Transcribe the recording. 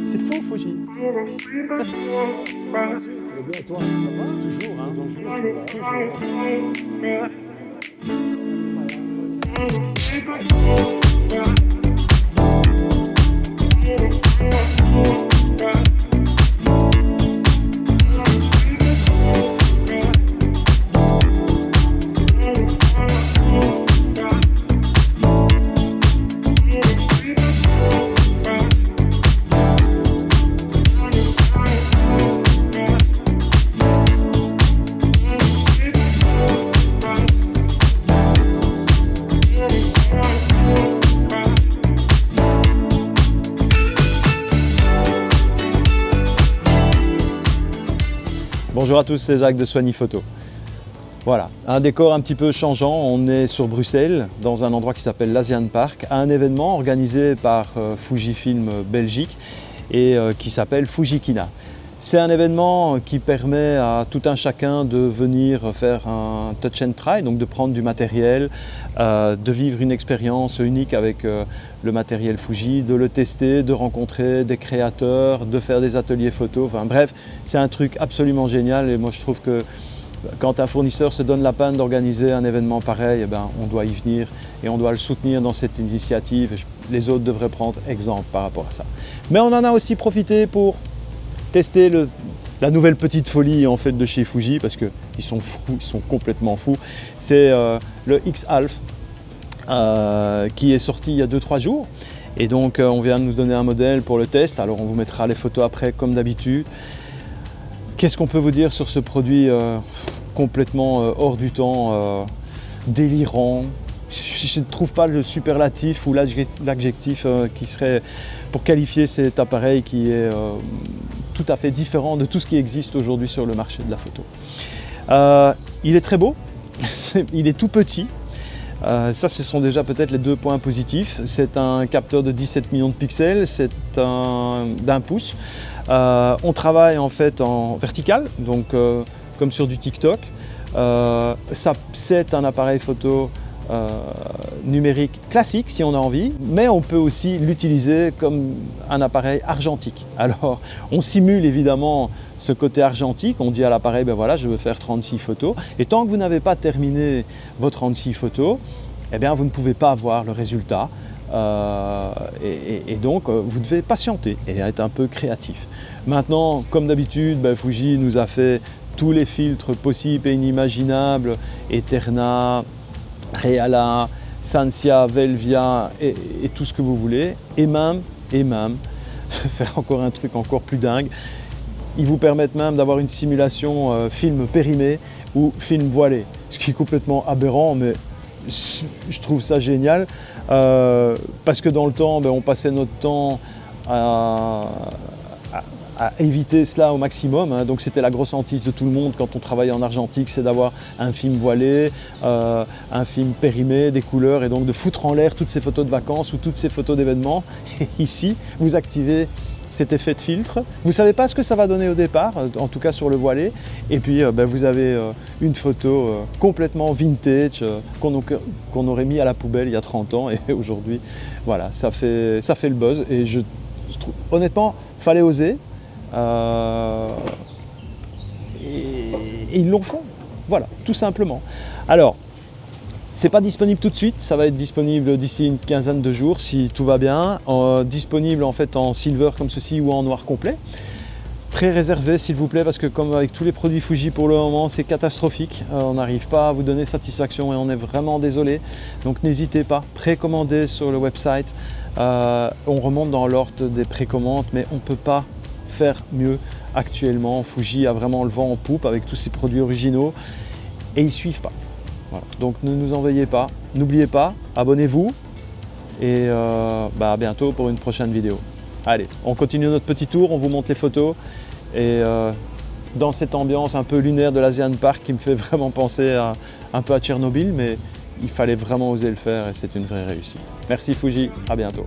C'est faux, Fuji. Bien, toi, ça va? Toujours, hein. Bonjour à tous, c'est Jacques de Soigny Photo. Voilà, un décor un petit peu changeant. On est sur Bruxelles, dans un endroit qui s'appelle l'Asian Park, à un événement organisé par Fujifilm Belgique et qui s'appelle Fujikina. C'est un événement qui permet à tout un chacun de venir faire un touch and try, donc de prendre du matériel, de vivre une expérience unique avec le matériel Fuji, de le tester, de rencontrer des créateurs, de faire des ateliers photo. Enfin bref, c'est un truc absolument génial et moi je trouve que quand un fournisseur se donne la peine d'organiser un événement pareil, eh ben, on doit y venir et on doit le soutenir dans cette initiative. Les autres devraient prendre exemple par rapport à ça. Mais on en a aussi profité pour tester la nouvelle petite folie en fait de chez Fuji parce qu'ils sont fous, ils sont complètement fous. C'est le X-Alph qui est sorti il y a 2-3 jours et donc on vient de nous donner un modèle pour le test. Alors on vous mettra les photos après comme d'habitude. Qu'est-ce qu'on peut vous dire sur ce produit complètement hors du temps, délirant? Je ne trouve pas le superlatif ou l'adjectif qui serait pour qualifier cet appareil qui est tout à fait différent de tout ce qui existe aujourd'hui sur le marché de la photo. Il est très beau, il est tout petit. Ça, ce sont déjà peut-être les 2 points positifs. C'est un capteur de 17 millions de pixels, c'est d'1 pouce. On travaille en fait en vertical, donc comme sur du TikTok. C'est un appareil photo numérique classique si on a envie, mais on peut aussi l'utiliser comme un appareil argentique. Alors on simule évidemment ce côté argentique, on dit à l'appareil ben voilà je veux faire 36 photos et tant que vous n'avez pas terminé vos 36 photos, eh bien vous ne pouvez pas voir le résultat et donc vous devez patienter et être un peu créatif. Maintenant comme d'habitude ben, Fuji nous a fait tous les filtres possibles et inimaginables, Eterna, Reala, Sansia, Velvia et tout ce que vous voulez, et même, faire encore un truc encore plus dingue, ils vous permettent même d'avoir une simulation film périmé ou film voilé, ce qui est complètement aberrant, mais je trouve ça génial, parce que dans le temps, ben, on passait notre temps à éviter cela au maximum, hein. Donc c'était la grosse hantise de tout le monde quand on travaillait en argentique, c'est d'avoir un film voilé, un film périmé, des couleurs et donc de foutre en l'air toutes ces photos de vacances ou toutes ces photos d'événements. Et ici, vous activez cet effet de filtre. Vous ne savez pas ce que ça va donner au départ, en tout cas sur le voilé, et puis ben, vous avez une photo complètement vintage qu'on aurait mis à la poubelle il y a 30 ans et aujourd'hui, voilà, ça fait le buzz et je trouve, honnêtement, fallait oser. Et ils l'ont fait, voilà, tout simplement. Alors, c'est pas disponible tout de suite, ça va être disponible d'ici une quinzaine de jours si tout va bien, disponible en fait en silver comme ceci ou en noir complet. Pré-réservé s'il vous plaît parce que comme avec tous les produits Fuji pour le moment c'est catastrophique, on n'arrive pas à vous donner satisfaction et on est vraiment désolé, donc n'hésitez pas, précommandez sur le website, on remonte dans l'ordre des précommandes mais on ne peut pas faire mieux actuellement. Fuji a vraiment le vent en poupe avec tous ses produits originaux et ils ne suivent pas. Voilà. Donc ne nous en veuillez pas, n'oubliez pas, abonnez-vous et à bientôt pour une prochaine vidéo. Allez, on continue notre petit tour, on vous montre les photos et dans cette ambiance un peu lunaire de l'Asian Park qui me fait vraiment penser un peu à Tchernobyl, mais il fallait vraiment oser le faire et c'est une vraie réussite. Merci Fuji, à bientôt.